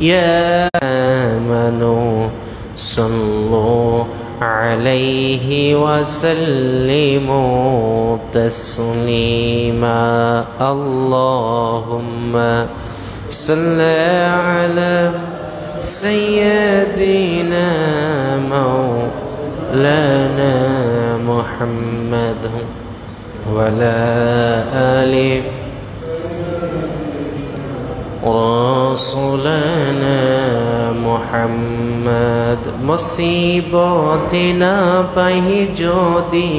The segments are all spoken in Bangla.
يا آمنوا صلوا عليه وسلموا تسليما اللهم صل على سيدنا مولانا محمد وعلى آله رسولنا محمد मुसीबत ना पाही जोदी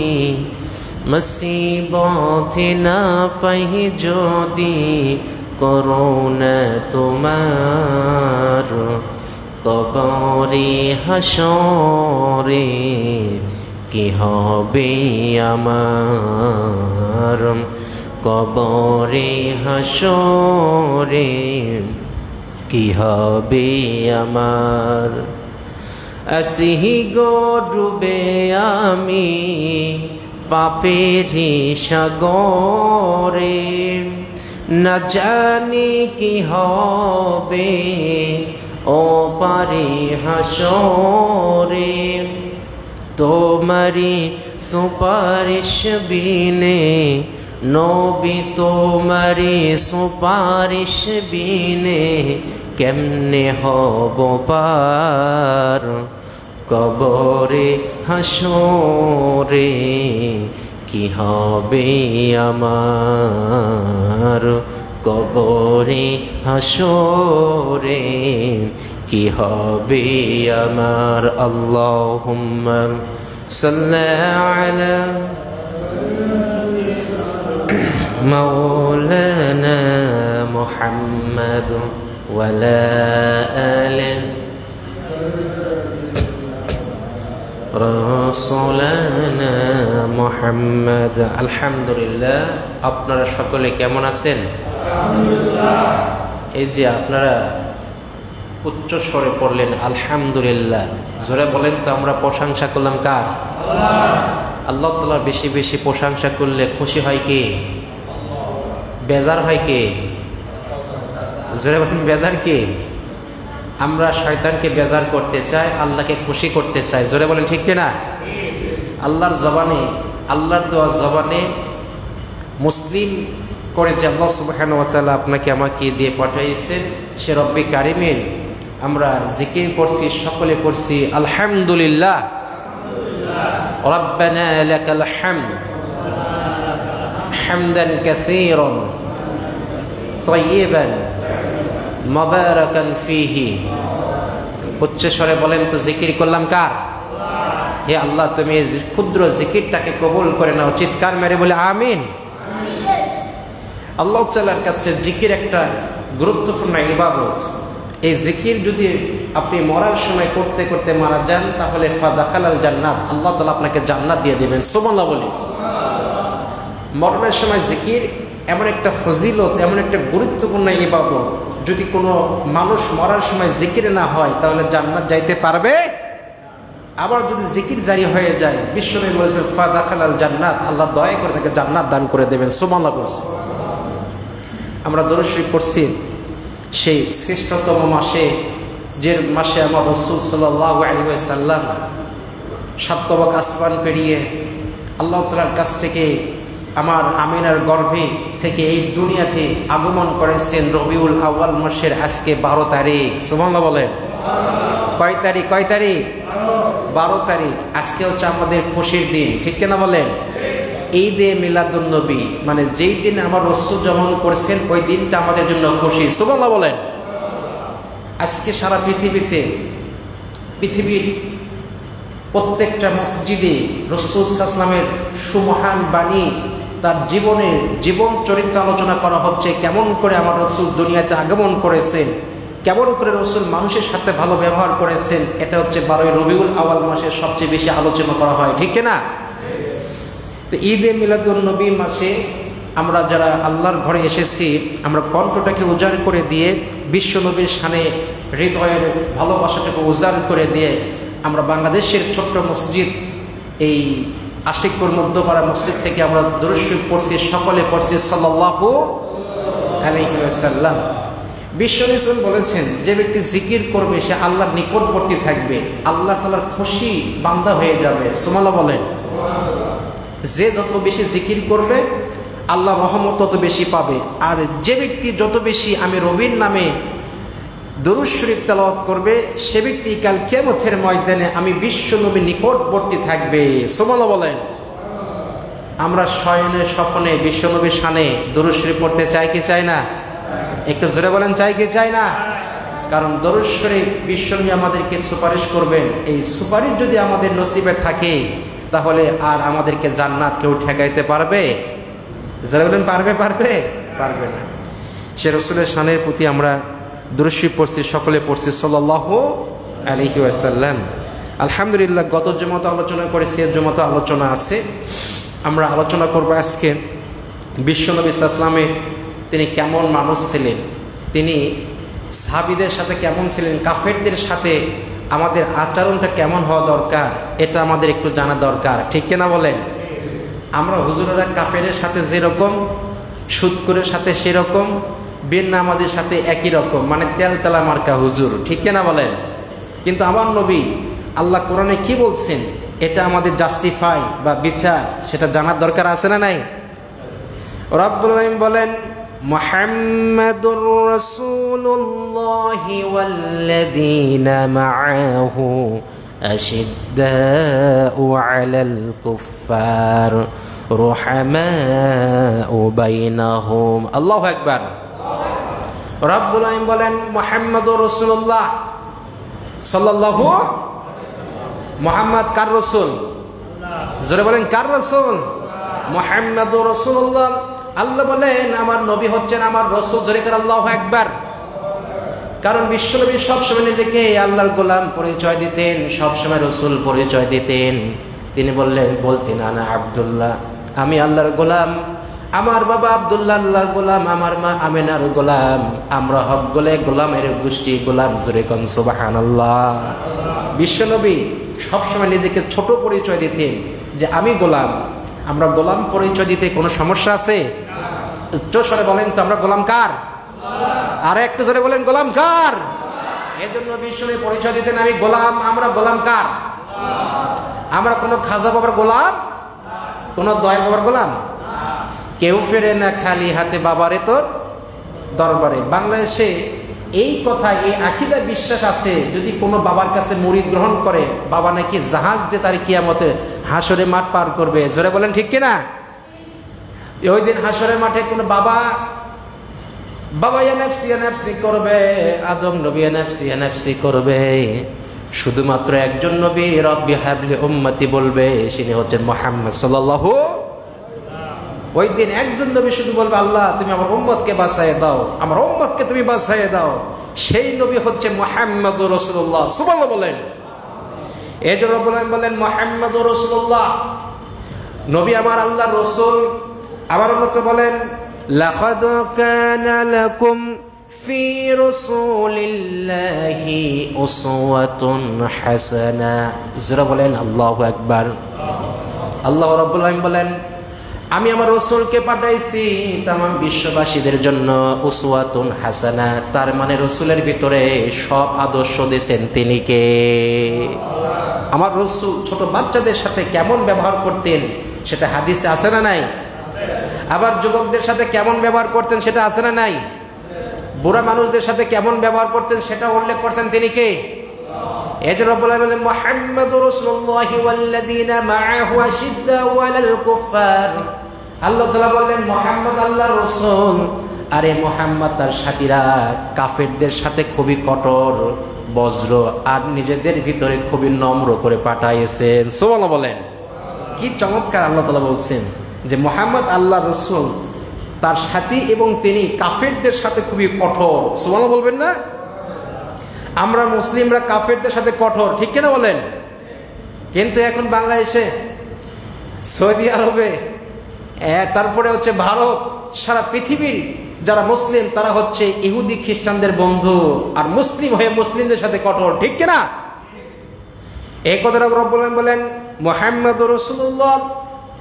मुसीबत ना पाही जोदी करुणा तुम्हार कबरे हशरे কি হবে আমার কবরে হাসরে কি হবে আমার আসিহি গো ডুবে আমি পাপেরি সাগরে না জানি কি হবে ও পারে হাসরে তোমারি সুপারিশ বিনে নবী তোমারি সুপারিশ বিনে কেমনে হব পার কবরে হাসরে কি হবে আমার কবরে হাসরে কি হবে আমার আল্লাহুম্মা সাল্লি আলা মাওলানা মুহাম্মদ ওয়া আলা আলি রাসূলানা মুহাম্মদ আলহামদুলিল্লাহ আপনারা সকলে কেমন আছেন আলহামদুলিল্লাহ এই যে আপনারা উচ্চ স্বরে পড়লেন আলহামদুলিল্লাহ জোরে বলেন তো আমরা প্রশংসা করলাম কার আল্লাহ তাআলার বেশি বেশি প্রশংসা করলে খুশি হয় কে বেজার হয় কে জোরে বলেন বেজার কে আমরা শয়তানকে বেজার করতে চাই আল্লাহকে খুশি করতে চাই জোরে বলেন ঠিক কি না আল্লাহর জবানে আল্লাহর দেওয়া জবানে মুসলিম করে যে আল্লাহ সুবহানাহু ওয়া তাআলা আপনাকে আমাকে দিয়ে পাঠিয়েছেন সে রব্বে কারিমের আমরা জিকির করছি সকলে করছি আলহামদুলিল্লাহ রব্বানা লাকাল হামদ হামদান কাসীরান তাইয়িবান মুবারাকান ফীহি উচ্চ স্বরে বলেন তো জিকির করলাম কার হে আল্লাহ তুমি এই ক্ষুদ্র জিকিরটাকে কবুল করে নাও চিৎকার মেরে বলে আমিন আল্লাহ তাআলার কাছে জিকির একটা গুরুত্বপূর্ণ ইবাদত এই জিকির যদি আপনি মরার সময় করতে করতে মারা যান তাহলে ফাদাখালাল জান্নাত আল্লাহ তাআলা আপনাকে জান্নাত দিয়ে দিবেন সুবহানাল্লাহ বলি মরণের সময় জিকির এমন একটা ফজিলত এমন একটা গুরুত্বপূর্ণ ইবাদত যদি কোনো মানুষ মরার সময় জিকির না হয় তাহলে জান্নাত যাইতে পারবে আবার যদি জিকির জারি হয়ে যায় বিশ্বনবী বলেছেন ফাদাখালাল জান্নাত আল্লাহ দয়া করে তাকে জান্নাত দান করে দেবেন সুবহানাল্লাহ বলছেন আমরা দরুদ শরীফ পড়ছি সেই শ্রেষ্ঠতম মাসে যে মাসে আমার রাসূল সাল্লাল্লাহু আলাইহি ওয়াসাল্লাম সাত তবক আসমান পেরিয়ে আল্লাহ তাআলার কাছ থেকে আমার আমিনার গর্ভে থেকে এই দুনিয়াতে আগমন করেছেন রবিউল আউয়াল মাসের আজকে 12 তারিখ সুবহানাল্লাহ বলেন কয় তারিখ 12 তারিখ আজকে হচ্ছে আমাদের খুশির দিন ঠিক কিনা বলেন ঈদে মিলাদুন নবী মানে যেই দিন আমার রাসূল জন্ম করেছেন ওই দিনটা আমাদের জন্য খুশি সুবহানাল্লাহ বলেন আজকে সারা পৃথিবীর প্রত্যেকটা মসজিদে রাসূল সাল্লাল্লাহু আলাইহি ওয়াসাল্লামের সুমহান বাণী তার জীবন চরিত্র আলোচনা করা হচ্ছে কেমন করে আমার রাসূল দুনিয়াতে আগমন করেছেন কেমন করে রাসূল মানুষের সাথে ভালো ব্যবহার করেছেন এটা হচ্ছে 12 রবিউল আউয়াল মাসের সবচেয়ে বেশি আলোচনা করা হয় ঠিক না তো ঈদে মিলাদুন নবী মাসে আমরা যারা আল্লাহর ঘরে এসেছি আমরা কণ্ঠটাকে উজাড় করে দিয়ে বিশ্বনবীর শানে হৃদয়ের ভালোবাসাটাকে উজাড় করে দিয়ে আমরা বাংলাদেশের ছোট্ট মসজিদ এই আশিকপুর মধ্যপাড়া মসজিদ থেকে আমরা দরুদ শরীফ পড়ছি সকলে পড়ছি সাল্লাল্লাহু আলাইহি ওয়াসাল্লাম বিশ্বনবী বলেছেন, যে ব্যক্তি জিকির করবে সে আল্লাহর নিকটবর্তী থাকবে, আল্লাহ তাআলার খুশি বান্দা হয়ে যাবে। সুবহানাল্লাহ বলেন। যে যত বেশি জিকির করবে আল্লাহ রহমত তত বেশি পাবে। আর যে ব্যক্তি যত বেশি আমি রবির নামে দরুদ শরীফ তেলাওয়াত করবে সে ব্যক্তি কাল কিয়ামতের ময়দানে আমি বিশ্বনবীর নিকটবর্তী থাকবে। সুবহানাল্লাহ বলেন। আমরা শয়নে স্বপ্নে বিশ্বনবীর শানে দরুদ শরীফ পড়তে চাই কি চাই না? একটু জোরে বলেন, চাই কি চাই না? কারণ দরুদ শরীফ বিশ্বনবী আমাদেরকে সুপারিশ করবেন। এই সুপারিশ যদি আমাদের নসিবে থাকে তাহলে আর আমাদেরকে জান্নাত কেউ ঠেকাইতে পারবে? জোরে বলেন, পারবে? পারবে না। সে রাসূলের শানের প্রতি আমরা দরুদ শরীফ পড়ছি, সকলে পড়ছি সাল্লাল্লাহু আলাইহি ওয়াসাল্লাম। আলহামদুলিল্লাহ, গত জুমাতে আলোচনা করেছি, এর জুমাতে আলোচনা আছে। আমরা আলোচনা করব আজকে বিশ্বনবী সাল্লাল্লাহু আলাইহি ওয়াসাল্লামের তিনি কেমন মানুষ ছিলেন, তিনি সাহাবীদের সাথে কেমন ছিলেন, কাফেরদের সাথে আমাদের আচরণটা কেমন হওয়া দরকার এটা আমাদের একটু জানা দরকার। ঠিক কিনা বলেন? আমরা হুজুরেরা কাফেরের সাথে যেরকম, সুদখোরের সাথে সেরকম, বেনামাজির সাথে একই রকম, মানে তেলতেলা মার্কা হুজুর। ঠিক কিনা বলেন? কিন্তু আমার নবী আল্লাহ কোরআনে কি বলছেন এটা আমাদের জাস্টিফাই বা বিচার সেটা জানার দরকার আছে না নাই? রব্বুল আলামিন বলেন, মুহাম্মাদুর রাসূলুল্লাহি ওয়াল্লাযীনা মাআহু আশিদ্দাউ আলাল কুফফার রুহামাউ বাইনাহুম। আল্লাহু আকবার। রব্বুল আলামিন বলেন, মুহাম্মাদুর রাসূলুল্লাহ সাল্লাল্লাহু, মুহাম্মদ কার রাসূল? জোরে বলেন, কার রাসূল? মুহাম্মাদুর রাসূলুল্লাহ। আল্লাহ বলেন আমার নবী হচ্ছেন আমার রাসূল। জোরে করে আল্লাহু আকবার। কারণ বিশ্বনবী সবসময় নিজেকে আল্লাহর গোলাম পরিচয় দিতেন, সবসময় রাসূল পরিচয় দিতেন। তিনি বলতেন আনা আব্দুল্লাহ, আমি আল্লাহর গোলাম, আমার বাবা আব্দুল্লাহ আল্লাহর গোলাম, আমার মা আমিনার গোলাম, আমরা হক গোলে গোলামের গোষ্ঠী গোলাম। জোরে কোন সুবহানাল্লাহ। বিশ্বনবী সবসময় নিজেকে ছোট পরিচয় দিতেন যে আমি গোলাম। আমরা গোলাম পরিচয় দিতে কোনো সমস্যা আছে? উচ্চস্বরে বলেন তো, আমরা গোলাম কার? আর একটু জোরে বলেন, গোলাম কার? এজন্য বিশ্বনবী পরিচয় দিতেন আমি গোলাম। আমরা গোলাম কার? আমরা কোনো খাজা বাবার গোলাম, কোনো দয়া বাবার গোলাম? কেউ ফেরে না খালি হাতে বাবারে তোর দরবারে। বাংলাদেশে এই কথা, এই আকীদা বিশ্বাস আছে, যদি কোনো বাবার কাছে মুরিদ গ্রহণ করে বাবা নাকি জাহাজ দিয়ে তার কিয়ামতে হাসরে মাঠ পার করবে। জোরে বলেন ঠিক কিনা? ওই দিন হাসরের মাঠে কোনো বাবা ইয়া নাফসি করবে, আদম নবী ইয়া নাফসি করবে, শুধুমাত্র একজন নবী রব্বি হাবলি উম্মতি বলবে, তিনি হচ্ছেন মুহাম্মদ সাল্লাল্লাহু। ওই দিন একজন নবী শুধু বলবে আল্লাহ তুমি আমার উম্মতকে বাঁচাইয়ে দাও, আমার উম্মতকে তুমি বাঁচাইয়ে দাও। সেই নবী হচ্ছে মুহাম্মদুর রাসূলুল্লাহ। সুবহানাল্লাহ বলেন। এই যে রব্বুল আলামিন বলেন মুহাম্মদুর রাসূলুল্লাহ, নবী আমার আল্লাহর রাসূল। আবার আল্লাহ বলেন লাকাদ কানা লাকুম ফি রাসূলিল্লাহি উসওয়াতুন হাসানা। যারা বলেন আল্লাহু আকবার। আল্লাহ রাব্বুল আলামিন বলেন আমি আমার রাসূলকে পাঠাইছি तमाम বিশ্ববাসীদের জন্য উসওয়াতুন হাসানা। তার মানে রাসূলের ভিতরে সব আদর্শ দিয়েছেন তিনি কে? আমার রাসূল ছোট বাচ্চাদের সাথে কেমন ব্যবহার করতেন সেটা হাদিসে আছে না নাই? আবার যুবকদের সাথে কেমন ব্যবহার করতেন সেটা আছে না নাই? বুড়া মানুষদের সাথে কেমন ব্যবহার করতেন সেটা উল্লেখ করছেন তিনি কে? এজন্য রব্বুল আলামিন বলেন মুহাম্মাদুর রাসূলুল্লাহি ওয়াল্লাযীনা মাআহু আশিদ্দাউ আলাল কুফফার। আল্লাহ তাআলা বলেন মুহাম্মদ আল্লাহর রাসূল, আরে মুহাম্মদ তার সাথীরা কাফেরদের সাথে খুবই কঠোর বজ্র আর নিজেদের ভিতরে খুবই নম্র করে পাঠাইয়েছেন। সুবহানাল্লাহ বলেন। কি চমৎকার আল্লাহ তাআলা বলছেন যে মুহাম্মদ আল্লাহর রাসূল, তার সাথী এবং তিনি কাফেরদের সাথে খুবই কঠোর। সুবহানাল্লাহ বলবেন না? আমরা মুসলিমরা কাফেরদের সাথে কঠোর, ঠিক কিনা বলেন? কিন্তু এখন বাংলাদেশে, সৌদি আরবে, তারপরে হচ্ছে ভারত, সারা পৃথিবীর যারা মুসলিম তারা হচ্ছে ইহুদি খ্রিস্টানদের বন্ধু, আর মুসলিম হয়ে মুসলিমদের সাথে কঠোর, ঠিক কিনা? এই কথাটা রব্বুল আলামিন বলেন মুহাম্মাদুর রাসূলুল্লাহ,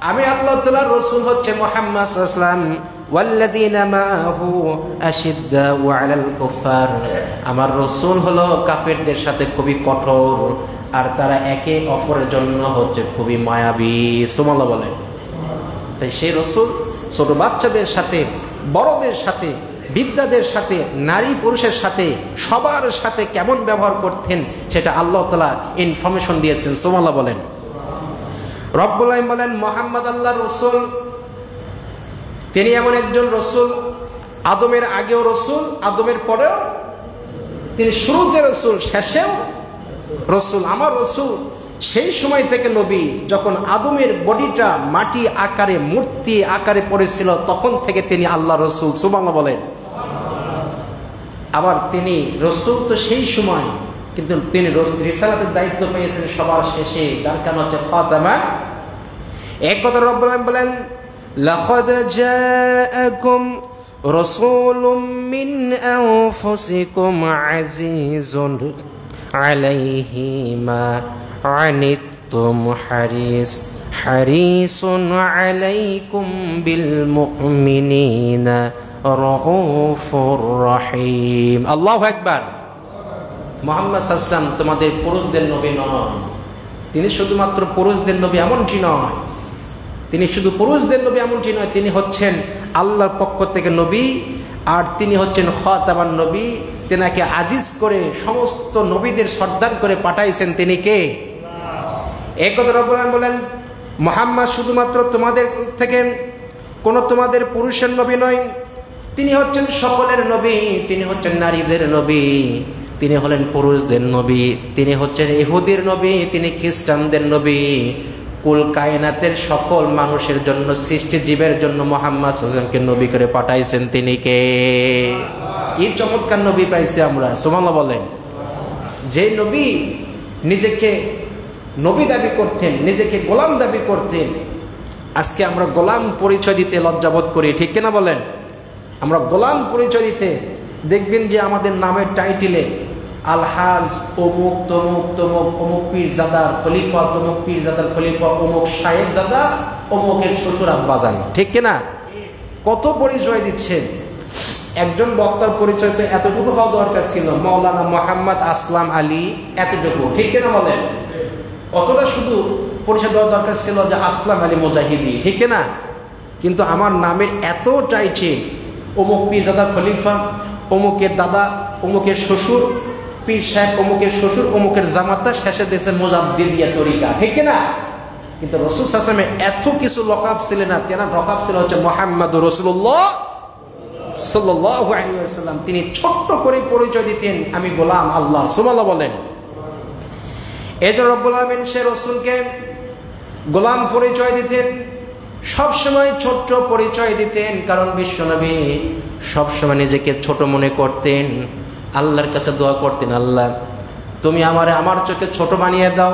আমি আল্লাহ তাআলার রাসূল হচ্ছে মুহাম্মদ সাল্লাল্লাহু আলাইহি ওয়াসাল্লাম। ওয়াল্লাযীনা মাআহু আশিদ্দাউ আলাল কুফার, আমার রাসূল হলো কাফেরদের সাথে খুবই কঠোর, আর তারা একে অপরের জন্য হচ্ছে খুবই মায়াবী। সুবহানাল্লাহ বলেন। তাই সেই রাসূল ছোট বাচ্চাদের সাথে, বড়দের সাথে, বিদ্যাদের সাথে, নারী পুরুষের সাথে, সবার সাথে কেমন ব্যবহার করতেন সেটা আল্লাহ তাআলা ইনফরমেশন দিয়েছেন। সুবহানাল্লাহ বলেন। রব্বুল আলামিন বলেন, মুহাম্মদ আল্লাহর রাসূল, তিনি এমন একজন রাসূল, আদমের আগেও রাসূল, আদমের পরেও তিনি, শুরুতে রাসূল, শেষেও রাসূল। আমার রাসূল সেই সময় থেকে নবী, যখন আদমের বডিটা মাটি আকারে, মূর্তি আকারে পড়েছিল, তখন থেকে তিনি আল্লাহ রাসূল। সুবহানাল্লাহ বলেন। আবার তিনি রাসূল তো সেই সময়, কিন্তু তিনি রিসালাতের দায়িত্ব পেয়েছেন সবার শেষে, যার কারণ হচ্ছে খাতামা। এক কথা রব্বুল আলামিন বলেন, লাকাদ জাআকুম রাসূলুম মিন আনফুসিকুম আজিজুন আলাইহি মা আনিতুম হারিসুন আলাইকুম বিল মুমিনিনা রাউফুর রহিম। আল্লাহু আকবার। মুহাম্মদ সাল্লাল্লাহু আলাইহি ওয়াসাল্লাম তোমাদের পুরুষদের নবী নন, তিনি শুধুমাত্র পুরুষদের নবী এমনটি নয়, তিনি শুধু পুরুষদের নবী এমনটি নয়, তিনি হচ্ছেন আল্লাহর পক্ষ থেকে নবী, আর তিনি হচ্ছেন খাতামান নবী। তেনাকে আজিজ করে সমস্ত নবীদের সর্দার করে পাঠাইছেন তিনি কে? এক কথা রব্বুল আলামিন বলেন, মুহাম্মদ শুধুমাত্র তোমাদের থেকে কোনো তোমাদের পুরুষের নবী নয়, তিনি হচ্ছেন সকলের নবী, তিনি হচ্ছেন নারীদের নবী, তিনি হলেন পুরুষদের নবী, তিনি হচ্ছেন ইহুদির নবী, তিনি খ্রিস্টানদের নবী। কুল কায়নাতের সকল মানুষের জন্য, সৃষ্টি জীবের জন্য মুহাম্মদ সাল্লাল্লাহু আলাইহি ওয়াসাল্লামকে নবী করে পাঠাইছেন তিনি কে? কি চমৎকার নবী পাইছি আমরা। সুবহানাল্লাহ বলেন। যে নবী নিজেকে নবী দাবি করতেন, নিজেকে গোলাম দাবি করতেন, আজকে আমরা গোলাম পরিচয় দিতে লজ্জাবোধ করি, ঠিক কিনা বলেন? আমরা গোলাম পরিচয় দিতে দেখবেন যে আমাদের নামের টাইটেলে আলহাজ অমুক তমুক তমুক, অমুক পীরজাদার খলিফা, তমুক পীরজাদার খলিফা, অমুক সাহেবজাদা, অমুকের শ্বশুর আব্বাজান, ঠিক কিনা? কত পরিচয় দিচ্ছেন। একজন বক্তার পরিচয় তো এতটুকু হওয়া দরকার ছিল, মাওলানা মোহাম্মদ আসলাম আলী, এতটুকু, ঠিক কিনা বলেন? অতটা শুধু পরিচয় দেওয়া দরকার ছিল যে আসলাম আলী মুজাহিদি, ঠিক কিনা? কিন্তু আমার নামের এত টাইটেল, অমুক পীরজাদা খলিফা, অমুকের দাদা, অমুকের শ্বশুর, পীর সাহেব অমুকের শ্বশুর, অমুকের জামাতা, শেষে দেশে মুজাদ্দিদিয়া তরিকা, ঠিক কিনা? কিন্তু রাসূল সাল্লাল্লাহু আলাইহি ওয়াসাল্লামের এত কিছু লকাব ছিল না, তেনার লকাব ছিল হচ্ছে মুহাম্মাদুর রাসূলুল্লাহ সাল্লাল্লাহু আলাইহি ওয়াসাল্লাম। তিনি ছোট্ট করে পরিচয় দিতেন, আমি গোলাম আল্লাহ। সুবহানাল্লাহ বলেন। এই যে রব্বুল আলামিন সে রাসূলকে গোলাম পরিচয় দিতেন, সবসময় ছোট্ট পরিচয় দিতেন, কারণ বিশ্বনবী সবসময় নিজেকে ছোট মনে করতেন, আল্লাহর কাছে দোয়া করতেন, আল্লাহ তুমি আমারে আমার চোখে ছোট বানিয়ে দাও,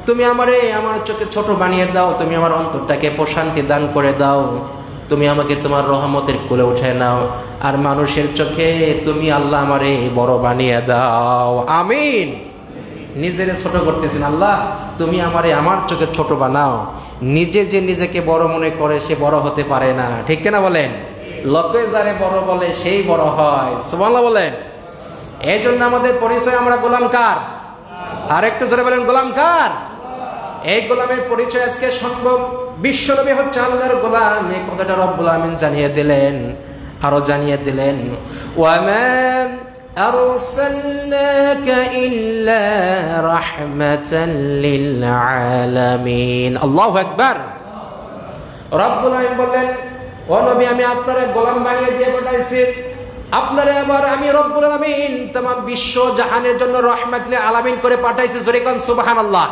তুমি আমারে আমার চোখে ছোট বানিয়ে দাও, তুমি আমার অন্তরটাকে প্রশান্তি দান করে দাও, তুমি আমাকে তোমার রহমতের কোলে উঠে নাও, আর মানুষের চোখে তুমি আল্লাহ আমারে বড় বানিয়ে দাও, আমিন। নিজের ছোট করতেছেন, আল্লাহ তুমি আমারে আমার চোখে ছোট বানাও। নিজে যে নিজেকে বড় মনে করে সে বড় হতে পারে না, ঠিক কিনা বলেন? লোকে যারে বড় বলে সেই বড় হয়। সুবহানাল্লাহ বলেন। এই জন্য আমাদের পরিচয়, আমরা গোলাম কার? আর একটু জোরে বলেন, গোলাম কার? এই গোলামের পরিচয় আজকে সম্ভব। বিশ্বনবী হচ্ছে আল্লাহর গোলাম, এই কথাটা রব্বুল আমিন জানিয়ে দিলেন। আরো জানিয়ে দিলেন, ওয়ামা আরসালনাকা ইল্লা রাহমাতাল লিল আলামিন। আল্লাহু আকবার। রব্বুল আমিন বললেন, ও নবী আমি আপনারে গোলাম বানিয়ে দিয়ে পাঠাইছি, আপনারে আবার আমি রব্বুল আলামিন तमाम বিশ্ব জাহানের জন্য রহমাতুল আলামিন করে পাঠাইছি। জোরে কোন সুবহানাল্লাহ।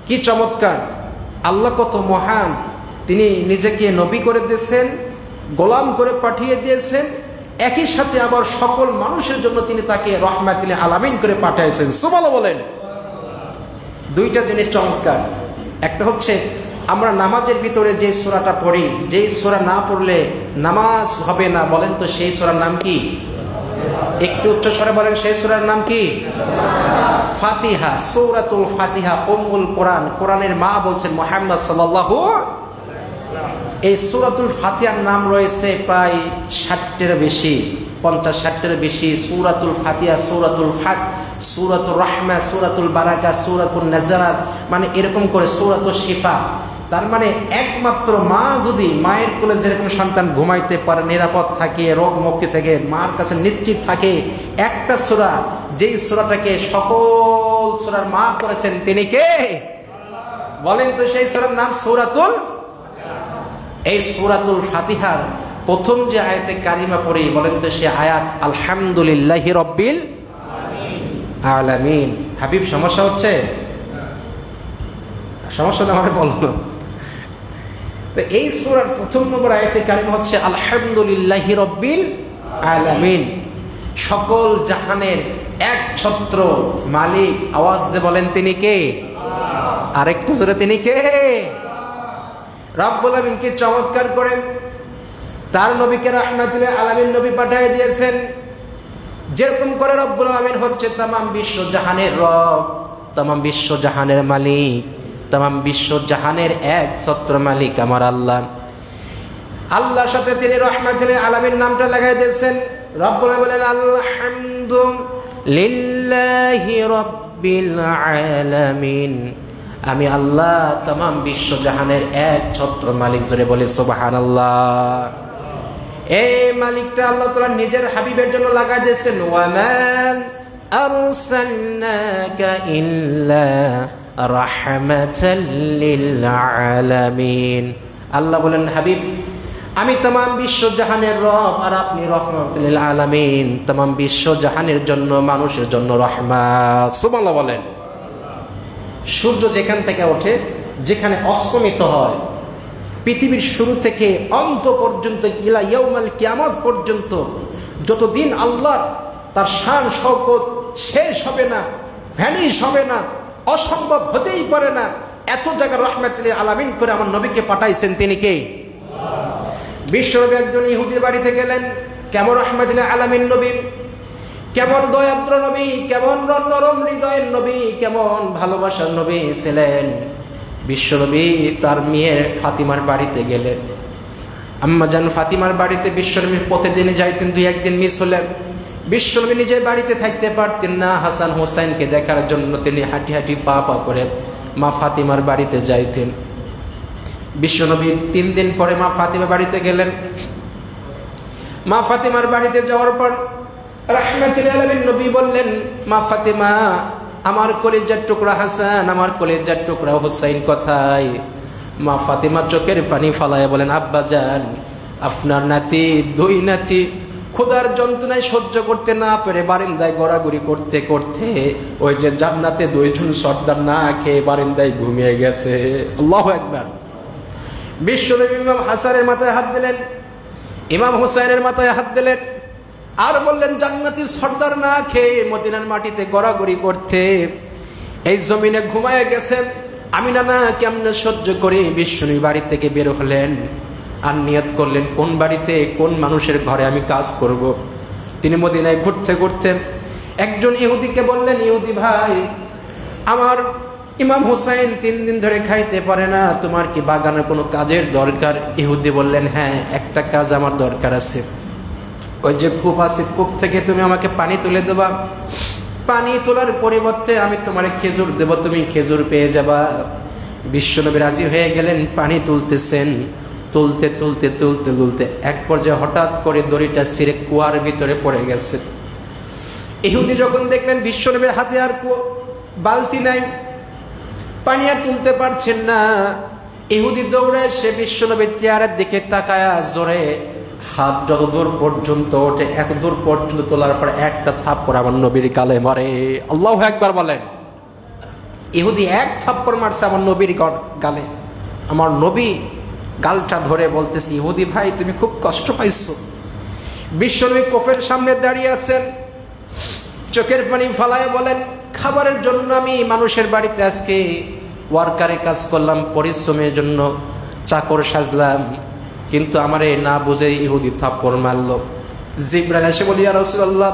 কি চমৎকার! আল্লাহ কত মহান, তিনি নিজেকে নবী করে দিয়েছেন, গোলাম করে পাঠিয়ে দিয়েছেন, একই সাথে আবার সকল মানুষের জন্য তিনি তাকে রহমাতুল আলামিন করে পাঠাইছেন। সুবহানাল্লাহ বলেন। দুইটা জিনিস চমৎকার। একটা হচ্ছে আমরা নামাজের ভিতরে যে সূরাটা পড়ি, যেই সূরা না পড়লে নামাজ হবে না, বলেন তো সেই সূরার নাম কি? একটু উচ্চ স্বরে বলেন, সেই সূরার নাম কি? ফাতিহা, সূরাতুল ফাতিহা, উম্মুল কোরআন। কোরআনের মা বলছেন মুহাম্মদ সাল্লাল্লাহু। এই সূরাতুল ফাতিহার নাম রয়েছে প্রায় 60-টির বেশি, 50-60-টির বেশি। সূরাতুল ফাতিহা, সূরাতুল ফাত, সূরাতুর রাহমা, সূরাতুল বারাকা, সূরাতুন নাজারাত, মানে এরকম করে সূরাতুল শিফা। তার মানে একমাত্র মা যদি মায়ের কোলে যেরকম সন্তান ঘুমাইতে পারে, নিরাপদ থাকে, রোগ মুক্তি থেকে মার কাছে নিশ্চিত থাকে, একটা সূরা, যেই সূরাটাকে সকল সূরার মা করেছেন তিনি কে? বলেন তো সেই সূরার নাম সূরাতুল। এই সূরাতুল ফাতিহার প্রথম যে আয়াতে কারিমা পড়ি, বলেন তো সে আয়াত আলহামদুলিল্লাহি রাব্বিল আলামিন। হাবিব সমস্যা হচ্ছে? সমস্যা না আমাকে বলো। এই সূরার প্রথম নম্বর আয়াতে কারিমা হচ্ছে আলহামদুলিল্লাহি রাব্বিল আলামিন, সকল জাহানের একছত্র মালিক। আওয়াজ দিয়ে বলেন তিনি কে? আরেকটু জোরে, তিনি কে? রব্বুল আলামিন কি চমৎকার করেন তার নবীকে রাহমাতুল আলামিন নবী পাঠিয়ে দিয়েছেন। যেরকম করে রব্বুল আলামিন হচ্ছে তামাম বিশ্ব জাহানের রব, তামাম বিশ্ব জাহানের মালিক, তামাম বিশ্ব জাহানের এক ছত্র মালিক আমার আল্লাহ। আল্লাহর সাথে তিনি রাহমাতুল আলামিন নামটা লাগাই দিয়েছেন। রব্বুল আলামিন বলেন আলহামদুলিল্লাহি রাব্বিল আলামিন, আমি আল্লাহ তামাম বিশ্ব জাহানের এক ছত্র মালিক। জোরে বলে সুবহানাল্লাহ। এই মালিকটা আল্লাহ তাআলা নিজের হাবিবের জন্য লাগাই দিয়েছেন। ওয়া মান আরসালনাকা ইল্লা রাহমাতাল লিল আলামিন। আল্লাহ বলেন হাবিব আমি তামাম বিশ্ব জাহানের রব, আর আপনি রহমাতুল লিল আলামিন, তামাম বিশ্ব জাহানের জন্য, মানুষের জন্য রহমত। সুবহানাল্লাহ বলেন। সূর্য যেখান থেকে ওঠে, যেখানে অস্তমিত হয়, পৃথিবীর শুরু থেকে অন্ত পর্যন্ত ইলা ইয়াউমাল কিয়ামত পর্যন্ত যতদিন আল্লাহ তার শান শওকত শেষ হবে না, ভ্যানিশ হবে না, অসম্ভব হতেই পারে না, এত জায়গা রাহমাতুল লিল আলামিন করে আমার নবীকে পাঠাইছেন তিনি কে? বিশ্বনবী একজন ইহুদির বাড়িতে গেলেন। কেমন রাহমাতুল লিল আলামিন নবী, কেমন দয়াদ্র নবী, কেমন নরম হৃদয়ের নবী, কেমন ভালোবাসার নবী ছিলেন। বিশ্বনবী তার মেয়ে ফাতিমার বাড়িতে গেলেন। আম্মাজান ফাতিমার বাড়িতে বিশ্বনবী প্রতিদিনই যাইতেন, 2-1 দিন মিস হলেন। বিশ্বনবী নিজে বাড়িতে থাকতে পারতেন না, হাসান হোসেনকে দেখার জন্য তিনি হাঁটি হাঁটি পা পা করে মা ফাতিমার বাড়িতে যাইতেন। বিশ্বনবী 3 দিন পরে মা ফাতিমার বাড়িতে গেলেন। মা ফাতিমার বাড়িতে যাওয়ার পর রাহমাতুল লিল আলামিন নবী বললেন, মা ফাতিমা, আমার কলিজার টুকরা হাসান, আমার কলিজার টুকরা হুসাইন কোথায়? মা ফাতিমা চোখের পানি ফালায় বলেন, আব্বা জান, আপনার নাতি, 2 নাতি ক্ষুধার যন্ত্রণায় সহ্য করতে না পেরে বারিন্দায় গড়াগড়ি করতে করতে ওই যে জান্নাতে 2 জন সর্দার না খেয়ে বারিন্দায় ঘুমিয়ে গেছে। আল্লাহু আকবার। বিশ্বনবী ইমাম হাসানের মাথায় হাত দিলেন, ইমাম হুসাইনের মাথায় হাত দিলেন, আর বললেন জান্নাতি সর্দার না খেয়ে মদিনার মাটিতে গড়াগড়ি করতে এই জমিনে ঘুমায় গেছেন, আমি না কেমনে সহ্য করে। বিশ্বনবী বাড়ি থেকে বের হলেন আর নিয়ত করলেন কোন বাড়িতে কোন মানুষের ঘরে আমি কাজ করব। তিনি মদিনায় ঘুরতে ঘুরতে একজন ইহুদিকে বললেন, ইহুদি ভাই, আমার ইমাম হুসাইন 3 দিন ধরে খাইতে পারে না, তোমার কি বাগানের কোনো কাজের দরকার? ইহুদি বললেন, হ্যাঁ, একটা কাজ আমার দরকার আছে। ওই যে কূপ আছে, কূপ থেকে তুমি আমাকে পানি তুলে দেবা, পানি তোলার পরিবর্তে আমি তোমার খেজুর দেব, তুমি খেজুর পেয়ে যাবা। বিশ্বনবী রাজি হয়ে গেলেন, পানি তুলতেছেন। তুলতে তুলতে তুলতে তুলতে এক পর্যায়ে হঠাৎ করে দড়িটা ছিঁড়ে কুয়ার ভিতরে পড়ে গেছে। ইহুদি যখন দেখলেন বিশ্বনবীর হাতে আর বালতি নাই, পানি আর তুলতে পারছেন না, ইহুদি দৌড়ে সে বিশ্বনবীর চেহারার দিকে তাকায়া জোরে হাত যত দূর পর্যন্ত ওঠে এত দূর পর্যন্ত তোলার পর একটা থাপ্পড় আমার নবীর গালে মারে। আল্লাহু আকবার বলেন। ইহুদি 1 থাপ্পড় মারছে আমার নবীর গালে। আমার নবী গালটা ধরে বলতেছি, ইহুদি ভাই, তুমি খুব কষ্ট পাইছো। বিশ্বনবী কোফের সামনে দাঁড়িয়ে আছেন, চোখের পানি ফালায় বলেন, খাবারের জন্য আমি মানুষের বাড়িতে আজকে ওয়ার্কারের কাজ করলাম, পরিশ্রমের জন্য চাকর সাজলাম, কিন্তু আমারে না বুঝে ইহুদি থাপ্পড় মারল। জিবরাইল এসে বলি, ইয়া রাসূলুল্লাহ,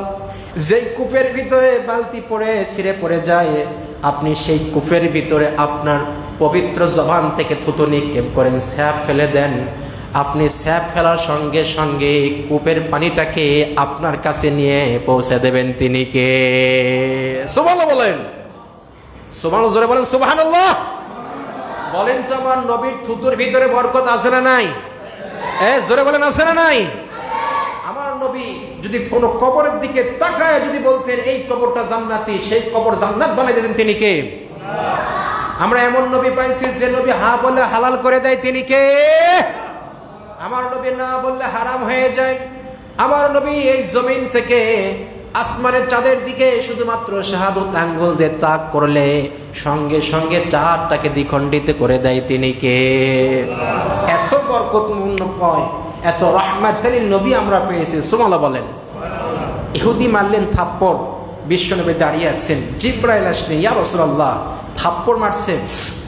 যেই কূপের ভিতরে বালতি পড়ে ছিঁড়ে পড়ে যায়, আপনি সেই কূপের ভিতরে আপনার পবিত্র জবান থেকে থুতু নিক্ষেপ করেন, স্যাপ ফেলে দেন, আপনি স্যাপ ফেলার সঙ্গে সঙ্গে কূপের পানিটাকে আপনার কাছে নিয়ে পৌঁছে দেবেন তিনি কে? সুবহানাল্লাহ বলেন, সুবহানাল্লাহ জোরে বলেন সুবহানাল্লাহ। বলেন তো আমার নবীর থুতুর ভিতরে বরকত আছে না নাই? জোরে বলেন আছে না নাই? আমার নবী যদি কোনো কবরের দিকে তাকায় যদি বলতেন এই কবরটা জান্নাতি, সেই কবর জান্নাত বানিয়ে দিতেন তিনি কে? আমরা এমন নবী পাইছি যে নবী হা বলে হালাল করে দেয় তিনি কে? আমার নবী না বললে হারাম হয়ে যায়। আমার নবী এই জমিন থেকে আসমানের চাঁদের দিকে শুধুমাত্র শাহাদত আঙ্গুল দিয়ে তাক করলে সঙ্গে সঙ্গে চাঁদটাকে দ্বিখণ্ডিত করে দেয় তিনি কে? এত বরকতপূর্ণ পয়, এত রহমাতুল নবী আমরা পেয়েছি। সুবহানাল্লাহ বলেন। ইহুদি মারলেন থাপ্পড়, বিশ্বনবী দাঁড়িয়ে আছেন, জিবরাইল আসলেন, ইয়া রাসূলুল্লাহ থাপ্পড় মারছে,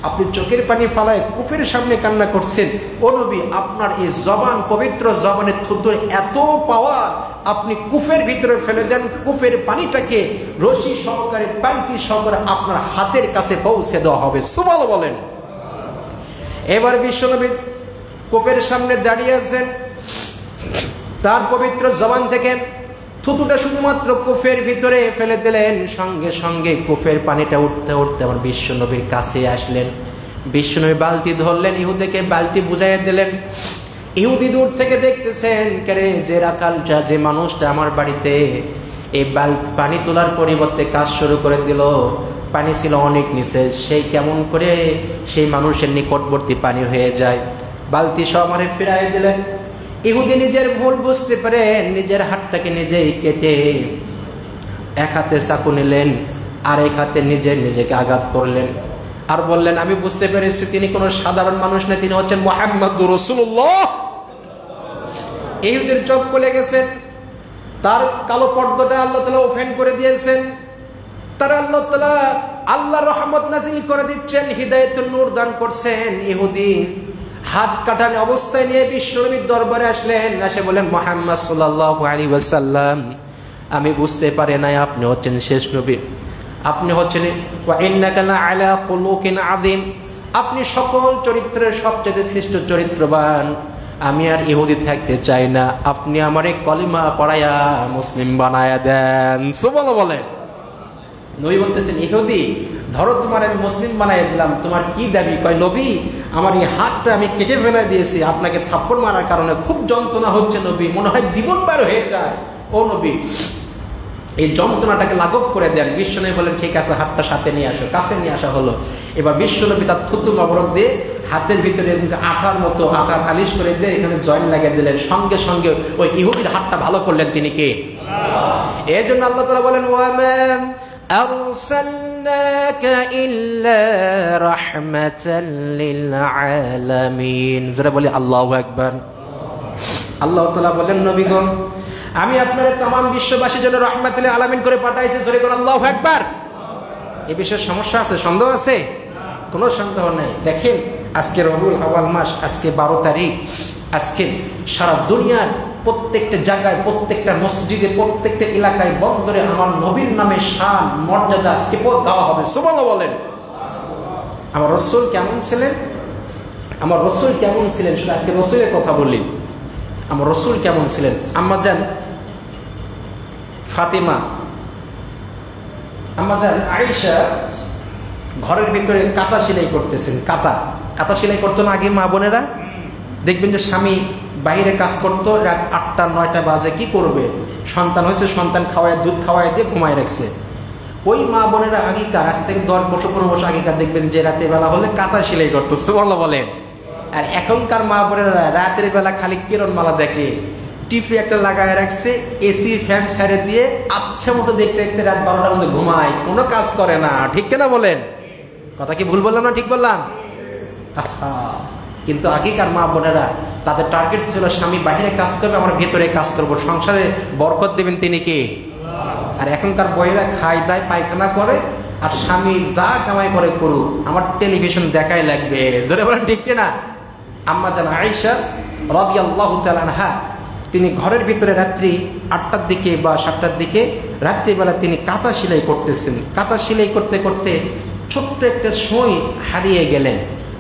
আপনি চোখের পানি ফালায় কুফের সামনে কান্না করছেন। ও নবী, আপনার এই জবান, পবিত্র জবানের থুতুর এত পাওয়ার, আপনি কুফের ভিতরে ফেলে দেন, কুফের পানিটাকে রশি সহকারে, পাল্টি সহকারে আপনার হাতের কাছে পৌঁছে দেওয়া হবে। সুবহানাল্লাহ বলেন। এবার বিশ্বনবী কুফের সামনে দাঁড়িয়ে আছেন, তার পবিত্র জবান থেকে থুতুটা শুধুমাত্র কুফের ভিতরে ফেলে দিলেন, সঙ্গে সঙ্গে কুফের পানিটা উঠতে উঠতে আমার বিশ্বনবীর কাছে আসলেন। বিশ্বনবী বালতি ধরলেন, ইহুদিকে বালতি বুঝাইয়া দিলেন। ইহুদি দূর থেকে দেখতেছেন, কেরে যে রাখালটা, যে মানুষটা আমার বাড়িতে এই পানি তোলার পরিবর্তে কাজ শুরু করে দিল, পানি ছিল অনেক নিচে, সেই কেমন করে সেই মানুষের নিকটবর্তী পানি হয়ে যায়। বালতি সব আমারে ফিরাই দিলেন। ইহুদি নিজের ভুল বুঝতে পারে, নিজের হাতটাকে নিজেই কেটে এক হাতে চাকু নিলেন, আর এক হাতে নিজেকে আঘাত করলেন, আর বললেন আমি বুঝতে পেরেছি তিনি কোনো সাধারণ মানুষ না, তিনি হচ্ছেন মুহাম্মদুর রাসূলুল্লাহ। ইহুদির চোখ খুলে গেছেন, তার কালো পর্দাটা আল্লাহ তাআলা ওপেন করে দিয়েছেন, তার আল্লাহ তাআলা আল্লাহর রহমত নাযিল করে দিচ্ছেন, হিদায়াতুল নূর দান করছেন। ইহুদি হাত কাটানো অবস্থায় নিয়ে বিশ্বনবীর দরবারে আসলেন, এসে বলেন মুহাম্মদ সাল্লাল্লাহু আলাইহি ওয়াসাল্লাম, আমি বুঝতে পারি নাই আপনি হচ্ছেন শেষ নবী, আপনি হচ্ছেন ওয়া ইন্নাকা লাআলা খুলুকিন আযীম, আপনি সকল চরিত্রের সবচেয়ে শ্রেষ্ঠ চরিত্রবান। আমি আর ইহুদি থাকতে চাই না, আপনি আমারে কলিমা পড়ায়া মুসলিম বানায়া দেন। সুবহানাল্লাহ বলেন। নবী বলতেছেন, ইহুদি ধরো তোমার আমি মুসলিম বানাই দিলাম, তোমার কি দাবি? কয় নবী, আমার এই হাতটা আমি কেটে ফেলে দিয়েছি, আপনাকে থাপ্পড় মারার কারণে খুব যন্ত্রণা হচ্ছে নবী, মনে হয় জীবন বার হয়ে যায়। ও নবী, এই যন্ত্রণাটাকে লাঘব করে দেন। বিশ্বনবী বলেন ঠিক আছে, হাতটা সাথে নিয়ে আসো। কাছে নিয়ে আসা হলো। এবার বিশ্বনবী তার থুতু মবরক দিয়ে হাতের ভিতরে আঠার মতো আটা পালিশ করে দিয়ে এখানে জয়েন্ট লাগিয়ে দিলেন, সঙ্গে সঙ্গে ওই ইহুদির হাতটা ভালো করলেন তিনি কে? এই জন্য আল্লাহ তাআলা বলেন ওয়া মা আরসালনাকা ইল্লা রাহমাতাল লিল আলামিন। যারা বলি আল্লাহু আকবার। আল্লাহ তাআলা বলেন নবীগণ, আমি আপনাদের तमाम বিশ্ববাসীর জন্য রাহমাতুল লিল আলামিন করে পাঠাইছি। জোরে বলেন আল্লাহু আকবার। এই বিষয়ে সমস্যা আছে, সন্দেহ আছে? কোনো সন্দেহ নেই। দেখেন আজকে রবিউল আউয়াল মাস, আজকে 12 তারিখ, আজকে সারা দুনিয়ার প্রত্যেকটা জায়গায়, প্রত্যেকটা মসজিদে, প্রত্যেকটা এলাকায়, বন্দরে আমার নবীর নামে শান মর্যাদা সিফত দেওয়া হবে। সুবহানাল্লাহ বলেন। আমার রাসূল কেমন ছিলেন? আমার রাসূল কেমন ছিলেন? শুধু আজকে রাসূলের কথা বলি। আমার রাসূল কেমন ছিলেন? আম্মা জান ফাতিমা, আম্মা জান আয়েশা ঘরের ভিতরে কাঁথা সেলাই করতেছেন। কাঁথা সেলাই করতো না আগে মা বোনেরা? দেখবেন যে স্বামী বাইরে কাজ করতো, রাত 8টা 9টা বাজে, কি করবে? সন্তান হয়েছে, সন্তান খাওয়ায়, দুধ খাওয়ায় দিয়ে ঘুমায় রাখছে। ওই মা বোনেরা আগেকার, আজ থেকে 10 বছর 15 বছর আগেকার দেখবেন যে রাতের বেলা হলে কাঁথা সেলাই করতো। সুবহানাল্লাহ বলেন। আর এখনকার মা বোনেরা রাতের বেলা খালি কিরণমালা দেখে, টিভি একটা লাগায় রাখছে, এসি ফ্যান ছেড়ে দিয়ে আচ্ছা মতো দেখতে দেখতে রাত 12টার মধ্যে ঘুমায়, কোনো কাজ করে না। ঠিক কিনা বলেন? কথা কি ভুল বললাম না ঠিক বললাম? কিন্তু আগেকার মা বোনেরা তাদের টার্গেট ছিল স্বামী বাইরে কাজ করবে, আমার ভেতরে কাজ করবো, সংসারে বরকত দেবেন তিনি কে? আর এখনকার বইয়েরা খায় দায় পায়খানা করে, আর স্বামী যা কামাই করে করুক, আমার টেলিভিশন দেখাই লাগবে। জোরে বলেন ঠিক কিনা? আম্মা জান আয়েশা রাদিয়াল্লাহু তাআলা আনহা, তিনি ঘরের ভিতরে রাত্রি 8টার দিকে বা 7টার দিকে রাত্রিবেলা তিনি কাঁথা সেলাই করতেছেন। কাঁথা সেলাই করতে করতে ছোট্ট একটা সুই হারিয়ে গেলেন।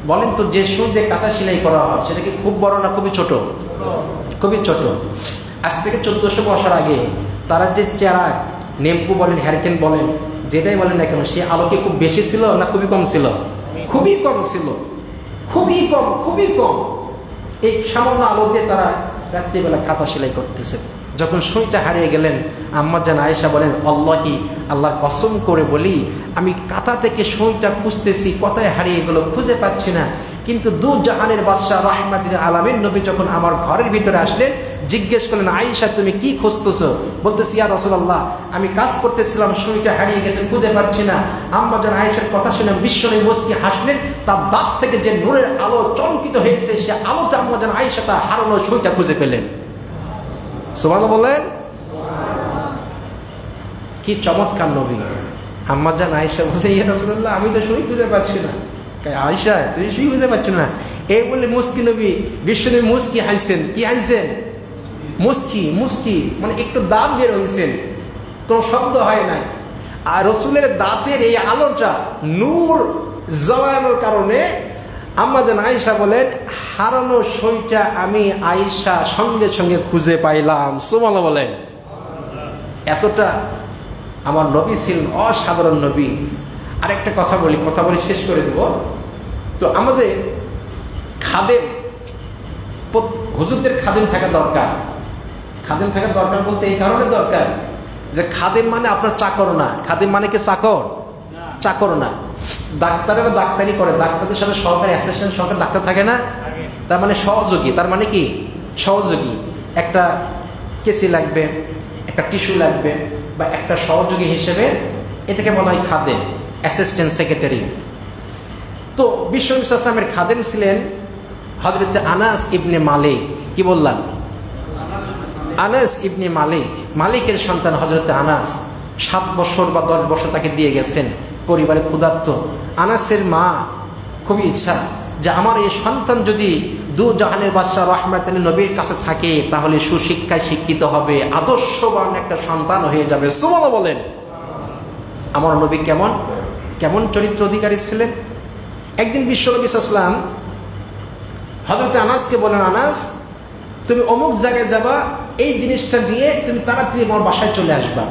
বলেন তো যে সুই দিয়ে কাঁথা সেলাই করা হয় সেটা কি খুব বড় না খুবই ছোট? খুবই ছোট। আজ থেকে 1400 বছর আগে তারা যে চেরাগ, নেম্পু বলেন, হ্যারিকেন বলেন, যেটাই বলেন না কেন, সে আলো কি খুব বেশি ছিল না খুবই কম ছিল? খুবই কম ছিল, খুবই কম, খুবই কম। এই সামান্য আলো দিয়ে তারা রাত্রিবেলা কাঁথা সেলাই করতেছে। যখন সুইটা হারিয়ে গেলেন, আম্মা জান আয়েশা বলেন, আল্লাহি, আল্লাহর কসম করে বলি, আমি কাঁথা থেকে সুইটা খুঁজতেছি, কোথায় হারিয়ে গেল খুঁজে পাচ্ছি না। কিন্তু দু জাহানের বাদশাহ রাহমাতুল আলামিন নবী যখন আমার ঘরের ভিতরে আসলেন, জিজ্ঞেস করলেন, আয়েশা তুমি কি খুঁজতেছ? বলতেছি, ইয়া রাসূলুল্লাহ, আমি কাজ করতেছিলাম, সুইটা হারিয়ে গেছে, খুঁজে পাচ্ছি না। আম্মা জান আয়েশার কথা শুনে বিশ্বনবী মুচকি হাসলেন। তার দাঁত থেকে যে নূরের আলো চমকিত হয়েছে, সে আলোতে আম্মা জান আয়েশা তার হারানো সুইটা খুঁজে পেলেন। সুবহানাল্লাহ বলেন। কি চমৎকার নবী। আম্মা জান আয়েশা বলে, ইয়া রাসূলুল্লাহ, আমি তো সুই খুঁজে পাচ্ছি না। আয়েশা, তুমি সুই খুঁজে পাচ্ছ না? এই বলে মুস্কি নবী, বিশ্বনবী মুস্কি হাসছেন। কি হাসছেন? মুস্কি, মুস্কি মানে একটু দাঁত বের হয়েছেন, কোনো শব্দ হয় নাই। আর রসুলের দাঁতের এই আলোটা নূর জ্বালানোর কারণে আম্মা জান আয়েশা বলেন, হারানো সইটা আমি আয়েশা সঙ্গে সঙ্গে খুঁজে পাইলাম। সুবহানাল্লাহ বলেন। এতটা আমার নবী ছিলেন অসাধারণ নবী। আরেকটা কথা বলি শেষ করে দেব। তো আমাদের খাদেম, হুজুরদের খাদেম থাকা দরকার। খাদেম থাকা দরকার বলতে এই কারণে দরকার যে খাদেম মানে আপনার চাকর না। খাদেম মানে কি চাকর? চাকর না। ডাক্তারেরা ডাক্তারি করে, ডাক্তারদের সাথে সহকারী অ্যাসিস্ট্যান্ট সহকারী ডাক্তার থাকে না? তার মানে সহযোগী। তার মানে কি? সহযোগী। একটা কেসি লাগবে, একটা টিস্যু লাগবে, বা একটা সহযোগী হিসেবে এটাকে বলা হয় খাদেম, অ্যাসিস্ট্যান্ট সেক্রেটারি। তো বিশ্বনবী সাল্লাল্লাহু আলাইহি ওয়াসাল্লামের খাদেম ছিলেন হযরত আনাস ইবনে মালিক। কি বললাম? আনাস ইবনে মালিক। মালিকের সন্তান হযরত আনাস। 7 বছর বা 10 বছর তাকে দিয়ে গেছেন, পরিবারে ক্ষুধার্ত। আনাসের মা খুবই ইচ্ছা যে আমার এই সন্তান যদি দু জাহানের বাদশাহ রাহমাতুল নবীর কাছে থাকে তাহলে সুশিক্ষায় শিক্ষিত হবে, আদর্শবান একটা সন্তান হয়ে যাবে। সুবহানাল্লাহ বলেন। আমার নবী কেমন কেমন চরিত্র অধিকারী ছিলেন। একদিন বিশ্বনবী সাল্লাল্লাহু আলাইহি ওয়াসাল্লাম হযরত আনাসকে বলেন, আনাস তুমি অমুক জায়গায় যাবা, এই জিনিসটা নিয়ে তুমি তাড়াতাড়ি আমার বাসায় চলে আসবা।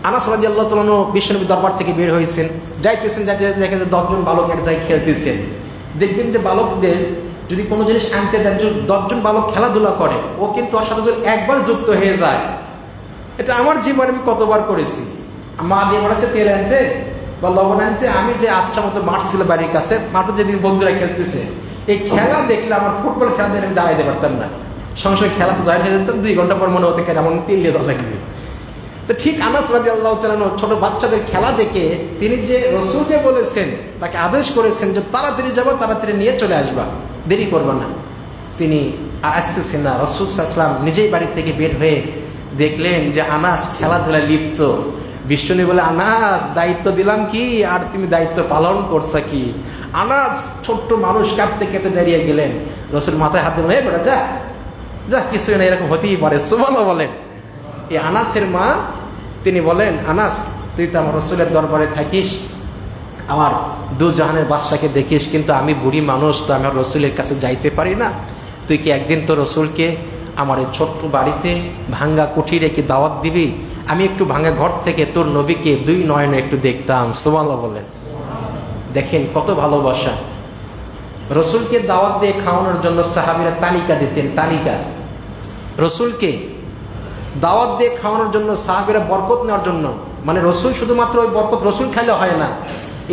আনাস রাদিয়াল্লাহু তাআলা আনহু বিশ্বনবী দরবার থেকে বের হয়েছেন, যাইতেছেন, যাইতে দেখেন যে 10 জন বালক এক জায়গায় খেলতেছেন। দেখবেন যে বালকদের যদি কোনো জিনিস আনতে দেন, 10 জন বালক খেলাধুলা করে, ও কিন্তু ওর সাথে একবার যুক্ত হয়ে যায়। এটা আমার জীবনে আমি কতবার করেছি। মা দিয়ে বলেছে তেল আনতে বা লবণ আনতে, আমি যে আচ্ছা মতো মাঠ ছিল বাড়ির কাছে, মাঠে যেদিন বন্ধুরা খেলতেছে, এই খেলা দেখলে আমার ফুটবল খেলা দিয়ে আমি দাঁড়াইতে পারতাম না। সঙ্গে সঙ্গে খেলাতে জয়েন হয়ে যেতাম, 2 ঘন্টা পর মনে হতে কেমন তেল দিয়ে দেওয়া লাগবে। তো ঠিক আনাস রাদিয়াল্লাহু তাআলা আনহু ছোট বাচ্চাদের খেলা দেখে তিনি যে রসুলকে বলেছেন, তাকে আদেশ করেছেন যে তাড়াতাড়ি যাবো, তাড়াতাড়ি নিয়ে চলে আসবা, দেরি করবা না। তিনি আর আসতেছেন না। রাসূল সাল্লাল্লাহু আলাইহি ওয়াসাল্লাম নিজেই বাড়ি থেকে বের হয়ে দেখলেন যে আনাস খেলাধুলায় লিপ্ত। বিষ্ণু বলে, আনাস দায়িত্ব দিলাম কি আর তুমি দায়িত্ব পালন করছো কি? আনাস ছোট্ট মানুষ কাঁপতে কেঁপে দাঁড়িয়ে গেলেন। রসুল মাথায় হাত দিলেন, বেটা যা যা, কিছুই না, এরকম হতেই পারে। সুবহানাল্লাহ বলেন। এই আনাসের মা তিনি বলেন, আনাস তুই তো আমার রসুলের দরবারে থাকিস, আমার দু জাহানের বাদশাকে দেখিস, কিন্তু আমি বুড়ি মানুষ, তো আমার রসুলের কাছে যাইতে পারি না। তুই কি একদিন তো রসুলকে আমার এই ছোট্ট বাড়িতে ভাঙ্গা কুঠি রেখে দাওয়াত দিবি? আমি একটু ভাঙ্গা ঘর থেকে তোর নবীকে 2 নয়নে একটু দেখতাম। সুবহানাল্লাহ বলেন। দেখেন কত ভালোবাসা। রসুলকে দাওয়াত দিয়ে খাওয়ানোর জন্য সাহাবীরা তালিকা দিতেন। তালিকা। রসুলকে দাওয়াত দিয়ে খাওয়ানোর জন্য সাহাবীরা বরকত নেওয়ার জন্য, মানে রসুল শুধুমাত্র ওই বরকত রসুল খাইলে হয় না,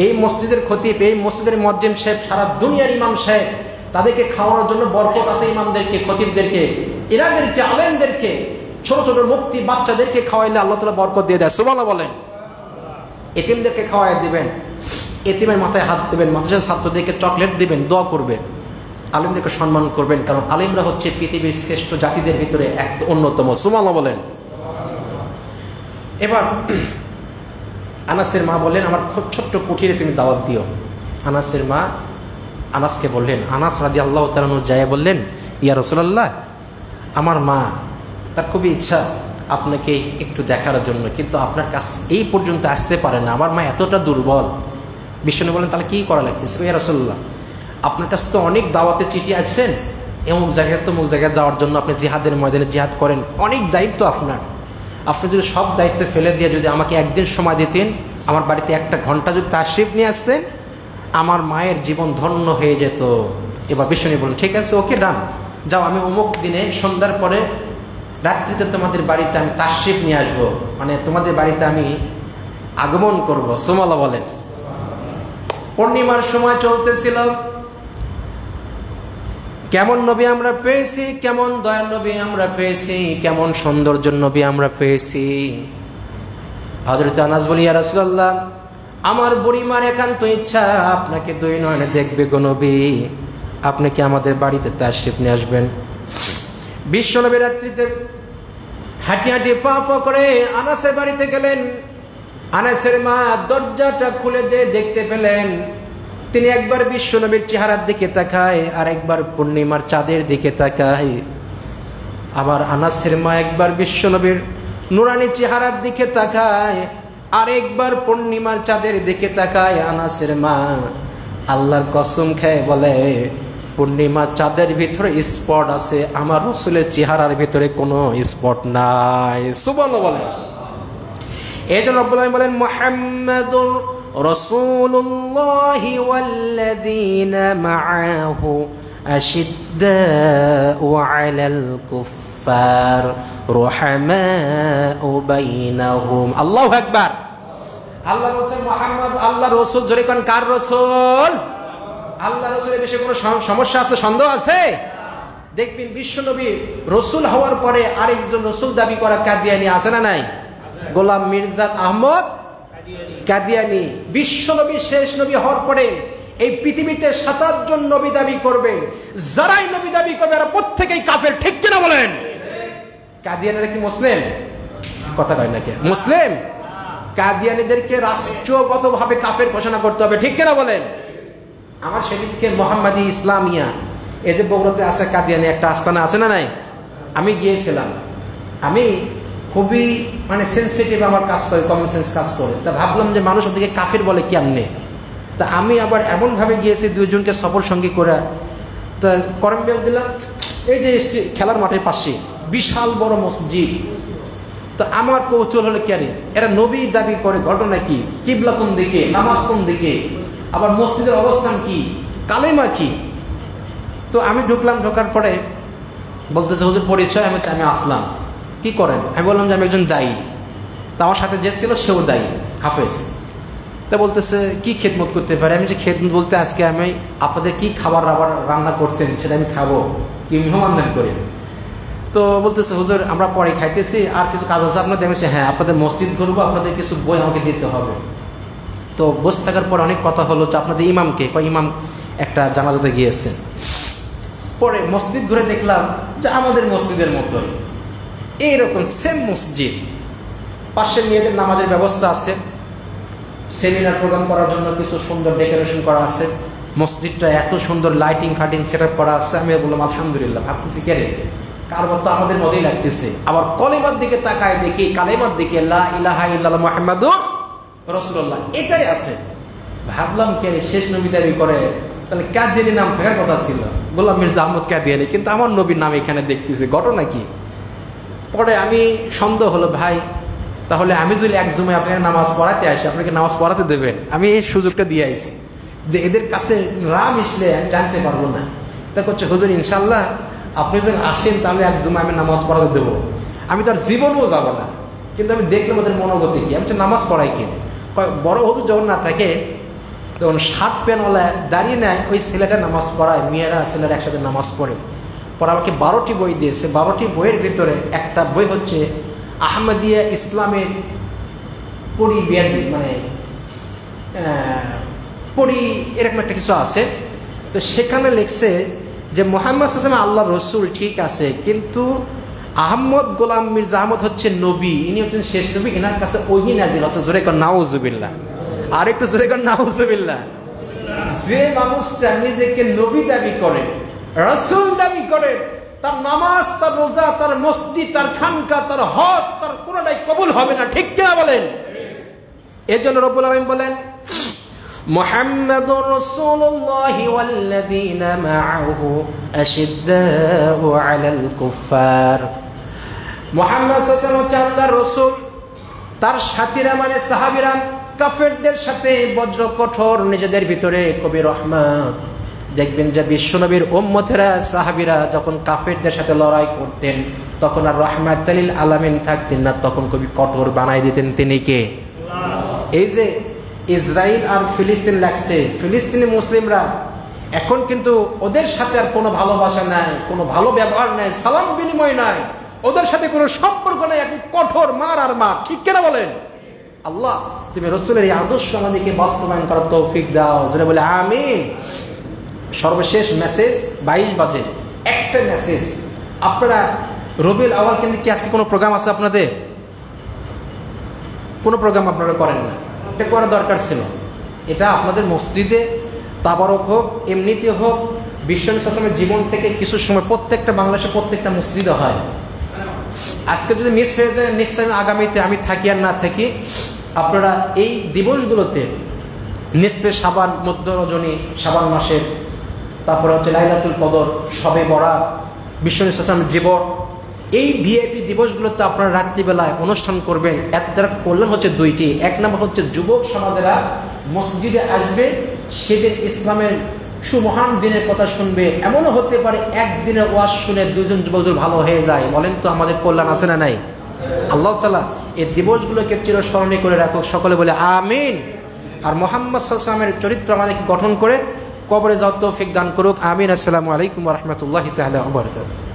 এই মসজিদের খতিব, এই মসজিদের মুয়াজ্জিম সাহেব, সারা দুনিয়ার ইমাম সাহেব, তাদেরকে খাওয়ানোর জন্য বরকত আছে। ইমামদেরকে, খতিবদেরকে, ইরাদেরকে, আলেমদেরকে, ছোট ছোট মুফতি বাচ্চাদেরকে খাওয়াইলে আল্লাহ তাআলা বরকত দিয়ে দেয়। সুবহানাল্লাহ বলেন। এতিমদেরকে খাওয়াই দিবেন, এতিমের মাথায় হাত দেবেন, মাদ্রাসার ছাত্রদেরকে চকলেট দিবেন, দোয়া করবেন, আলেমদেরকে সম্মান করবেন, কারণ আলেমরা হচ্ছে পৃথিবীর শ্রেষ্ঠ জাতিদের ভিতরে এক অন্যতম। সুবহানাল্লাহ বলেন। এবার আনাসের মা বললেন, আমার খুব ছোট্ট কুঠিরে তুমি দাওয়াত দিও। আনাসের মা আনাসকে বললেন, আনাস রাদিয়াল্লাহু তাআলা আনহু যায় বললেন, ইয়া রাসূলুল্লাহ, আমার মা তার খুবই ইচ্ছা আপনাকে একটু দেখার জন্য, কিন্তু আপনার কাছে এই পর্যন্ত আসতে পারে না, আমার মা এতটা দুর্বল। বিষ্ণু বলেন, তাহলে কী করা লাগতেছে? ইয়া রাসূলুল্লাহ, আপনার কাছে তো অনেক দাওয়াতে চিঠি আসছেন, এমন জায়গায় তমুক জায়গায় যাওয়ার জন্য আপনি জিহাদের ময়দানে জিহাদ করেন, অনেক দায়িত্ব আপনার। আপনি যদি সব দায়িত্ব ফেলে দিয়ে যদি আমাকে একদিন সময় দিতেন, আমার বাড়িতে 1 ঘন্টা যদি তাশরিফ নিয়ে আসতেন, আমার মায়ের জীবন ধন্য হয়ে যেত। এবার বিশ্বনবী বললেন, ঠিক আছে, ওকে ডান, যাও, আমি অমুক দিনে সন্ধ্যার পরে রাত্রিতে তোমাদের বাড়িতে আমি তাশরিফ নিয়ে আসবো, মানে তোমাদের বাড়িতে আমি আগমন করব। সুবহানাল্লাহ বলেন। পূর্ণিমার সময় চলতেছিল। কেমন নবী আমরা পেয়েছি, কেমন দয়ার নবী আমরা পেয়েছি, কেমন সৌন্দর্য নবী আমরা পেয়েছি। হযরত আনাস বলি, ইয়া রাসূলুল্লাহ, আমার বুড়িমার একান্ত ইচ্ছা আপনাকে 2 নয়নে দেখবে গো নবী, আপনি কি আমাদের বাড়িতে তাশরিফ নিয়ে আসবেন? বিশ্বনবী রাত্রিতে হাঁটি হাঁটি পা পা করে আনাসের বাড়িতে গেলেন। আনাসের মা দরজাটা খুলে দিয়ে দেখতে পেলেন, তিনি একবার বিশ্বনবীর চেহারার দিকে তাকায়, আর একবার পূর্ণিমার চাঁদের দিকে তাকায়। আবার আনাসের মা একবার বিশ্বনবীর নুরানি চেহারার দিকে তাকায়, আর একবার পূর্ণিমার চাঁদের দিকে তাকায়। আনাসের মা আল্লাহর কসম খেয়ে বলে, পূর্ণিমার চাঁদের ভিতরে স্পট আছে, আমার রাসূলের চেহারার ভিতরে কোনো স্পট নাই। সুবহানাল্লাহ বলেন। এই জন্য রব্বুল আলামিন বলেন, মুহাম্মাদুর রাসূলুল্লাহি ওয়াল্লাযীনা মাআহু আশিদ্দাউ আলাল কুফফার রুহামাউ বাইনাহুম। আল্লাহু আকবার। আল্লাহ বলেন মুহাম্মদ আল্লাহর রাসূল। জোরে কোন কার রাসূল? আল্লাহর রাসূলের বিষয়ে কোনো সমস্যা আছে, সন্দেহ আছে? দেখবেন বিশ্বনবী রাসূল হওয়ার পরে আরেকজন রাসূল দাবি করা কাদিয়ানি আছে না নাই? গোলাম মির্জা আহমদ কাদিয়ানি। বিশ্বনবী শেষ নবী হওয়ার পরে এই পৃথিবীতে 7 জন নবী দাবি করবে, যারাই নবী দাবি করবে এরা প্রত্যেকেই কাফের। ঠিক কিনা বলেন? কাদিয়ানিরা কি মুসলিম? কথা কয় না কে? মুসলিম? কাদিয়ানিদেরকে রাষ্ট্রগতভাবে কাফের ঘোষণা করতে হবে। ঠিক কিনা বলেন? আমার সেদিনকে মোহাম্মদী ইসলামিয়া, এই যে বগুড়াতে আছে কাদিয়ানি একটা আস্তানা আছে না নাই? আমি গিয়েছিলাম। আমি খুবই মানে সেন্সিটিভ, আমার কাজ করে, কমন সেন্স কাজ করে। তা ভাবলাম যে মানুষ ওদিকে কাফের বলে কেমনে। তা আমি আবার এমনভাবে গিয়েছি 2 জনকে সফর সঙ্গী করে। তা করম বেল দিলাম, এই যে খেলার মাঠের পাশে বিশাল বড় মসজিদ। তো আমার কৌতূহল হলো, কেন এরা নবী দাবি করে, ঘটনা কি, কিবলা কোন দিকে, নামাজ কোন দিকে, আবার মসজিদের অবস্থান কি, কালেমা কি। তো আমি ঢুকলাম। ঢোকার পরে বলতেছে, হুজুর পরিচয়। আমি আসলাম। কি করেন? আমি বললাম যে আমি একজন দায়ী। তা আমার সাথে যে ছিল সেও দায়ী, হাফেজ। তা বলতেছে কি খেদমত করতে পারে? আমি যে খেদমত বলতে, আজকে আমি আপনাদের কি খাবার আবার রান্না করছেন সেটা আমি খাবো, কি মেহমানদারি করে। তো বলতেছে, হুজুর আমরা পরে খাইতেছি, আর কিছু কাজ আছে আপনাদের। আমি বলছি, হ্যাঁ, আপনাদের মসজিদ ঘুরবো, আপনাদের কিছু বই আমাকে দিতে হবে। তো বসে থাকার পর অনেক কথা হলো যে আপনাদের ইমামকে, ইমাম একটা জানাজাতে গিয়েছে। পরে মসজিদ ঘুরে দেখলাম যে আমাদের মসজিদের মতোই, এইরকম সেম মসজিদ। পাশে মেয়েদের নামাজের ব্যবস্থা আছে, সেমিনার প্রোগ্রাম করার জন্য কিছু সুন্দর ডেকোরেশন করা আছে, মসজিদটা এত সুন্দর লাইটিং ফাইটিং সেট আপ করা আছে। আমি বললাম আলহামদুলিল্লাহ। ভাবতেছি কে রে, কারবার তো আমাদের মতোই লাগতেছে। আবার কলেমার দিকে তাকায় দেখি, কালেমার দিকে লা ইলাহা ইল্লাল্লাহ মুহাম্মাদুর রাসূলুল্লাহ এটাই আছে। ভাবলাম কে রে, শেষ নবী দাবি করে, তাহলে কাদিয়ানি নাম থাকার কথা ছিল। বললাম মির্জা আহমদ কাদিয়ানি, কিন্তু আমার নবীর নাম এখানে দেখতেছি, ঘটনা কি? পরে আমি সন্দেহ হলো, ভাই তাহলে আমি যদি এক জুমায় আপনাকে নামাজ পড়াতে আসি, আপনাকে নামাজ পড়াতে দেবেন? আমি এই সুযোগটা দিয়ে আইছি যে এদের কাছে রাম আসলে আমি জানতে পারবো না। তা করছে, হুজুর ইনশাল্লাহ আপনি যদি আসেন তাহলে এক জুমায় আমি নামাজ পড়াতে দেবো। আমি তার জীবনেও যাবো না, কিন্তু আমি দেখলাম ওদের মনোগতি কি। আমি নামাজ পড়াই কি? বড় হুজুর যখন না থাকে তখন শার্ট প্যান্টওয়ালা দাঁড়িয়ে নেয়, ওই ছেলেটা নামাজ পড়ায়, মেয়েরা ছেলেরা একসাথে নামাজ পড়ে। পরে আমাকে 12টি বই দিয়েছে। 12টি বইয়ের ভিতরে একটা বই হচ্ছে আহমদিয়া ইসলামের পরিবেয়ানি, মানে এরকম একটা কিছু আছে। তো সেখানে লিখছে যে মুহাম্মদ সাল্লাল্লাহু আলাইহি ওয়াসাল্লাম আল্লাহর রাসূল, ঠিক আছে, কিন্তু আহমদ গোলাম মির্জা আহমদ হচ্ছে নবী, ইনি হচ্ছেন শেষ নবী, এনার কাছে ওহী নাযিল হচ্ছে। জোরে কর নাউযুবিল্লাহ। আর একটু জোরে কর নাউযুবিল্লাহ। যে মানুষটা নিজেকে নবী দাবি করে, রাসূল দাবি করে, তার নামাজ, তার রোজা, তার মসজিদ, তার খানকা, তার হজ, তার কোনটাই কবুল হবে না। ঠিক কিনা বলেন? এর জন্য রব্বুল আলামিন বলেন, মুহাম্মাদুর রাসূলুল্লাহি ওয়াল্লাযীনা মা'আহু আশিদ্দাউ আলাল কুফফার। মুহাম্মদ সাল্লাল্লাহু আলাইহি ওয়াসাল্লাম হচ্ছে আল্লাহর রাসূল, তার সাথীরা মানে সাহাবীরা কাফেরদের সাথে বজ্র কঠোর, নিজেদের ভিতরে কবি রহমত। দেখবেন যে বিশ্বনবীর উম্মতেরা সাহাবীরা যখন কাফেরদের সাথে লড়াই করতেন তখন আর রাহমাতুল লিল আলামিন থাকতেন না, তখন কবি কঠোর বানাই দিতেন। তিনি কে? এই যে ইসরায়েল আর ফিলিস্তিন লাগছে, ফিলিস্তিনি মুসলিমরা এখন কিন্তু ওদের সাথে আর কোনো ভালোবাসা নাই, কোনো ভালো ব্যবহার নাই, সালাম বিনিময় নাই, ওদের সাথে কোনো সম্পর্ক নাই, এখন কঠোর মার আর মার। ঠিক কেনা বলেন? আল্লাহ তুমি রাসূলের এই আদর্শ আমাদেরকে বাস্তবায়ন করার তৌফিক দাও, যেটা বলে আমিন। সর্বশেষ মেসেজ, 22 বাজে, একটা মেসেজ। আপনারা রবিউল আউয়াল কিন্তু কি আজকে কোনো প্রোগ্রাম আছে আপনাদের? কোনো প্রোগ্রাম আপনারা করেন না, এটা করা দরকার ছিল। এটা আপনাদের মসজিদে তাবারক হোক, এমনিতে হোক, বিশ্বনবী সাল্লাল্লাহু আলাইহি ওয়াসাল্লামের জীবন থেকে কিছু সময় প্রত্যেকটা বাংলাদেশে প্রত্যেকটা মসজিদে হয়। আজকে যদি মিস হয়ে যায়, নেক্সট টাইম আগামীতে আমি থাকি আর না থাকি, আপনারা এই দিবসগুলোতে নিসফে শাবান, মধ্য রজনী শাবান মাসের, তারপরে হচ্ছে লাইলাতুল কদর, শবে বরাত, বিশ্বনবী সাল্লাল্লাহু আলাইহি ওয়াসাল্লামের জীবন, এই ভিআইপি দিবসগুলোতে আপনারা রাত্রিবেলায় অনুষ্ঠান করবেন। এর দ্বারা কল্যাণ হচ্ছে দুইটি। এক নম্বর হচ্ছে যুবক সমাজেরা মসজিদে আসবে, সেদিন ইসলামের সুমহান দিনের কথা শুনবে। এমনও হতে পারে একদিনের ওয়াজ শুনে দুজন যুবক ভালো হয়ে যায়। বলেন তো আমাদের কল্যাণ আছে না নাই? আল্লাহ তাআলা এই দিবসগুলোকে চিরস্মরণীয় করে রাখুক, সকলে বলে আমিন। আর মুহাম্মদ সাল্লাল্লাহু আলাইহি ওয়াসাল্লামের চরিত্র আমাদেরকে গঠন করে কবরে যাওয়ার তৌফিক দান করুক, আমিন। আসসালামু আলাইকুম ওয়া রাহমাতুল্লাহি তাআলা ওয়া বারাকাতুহু।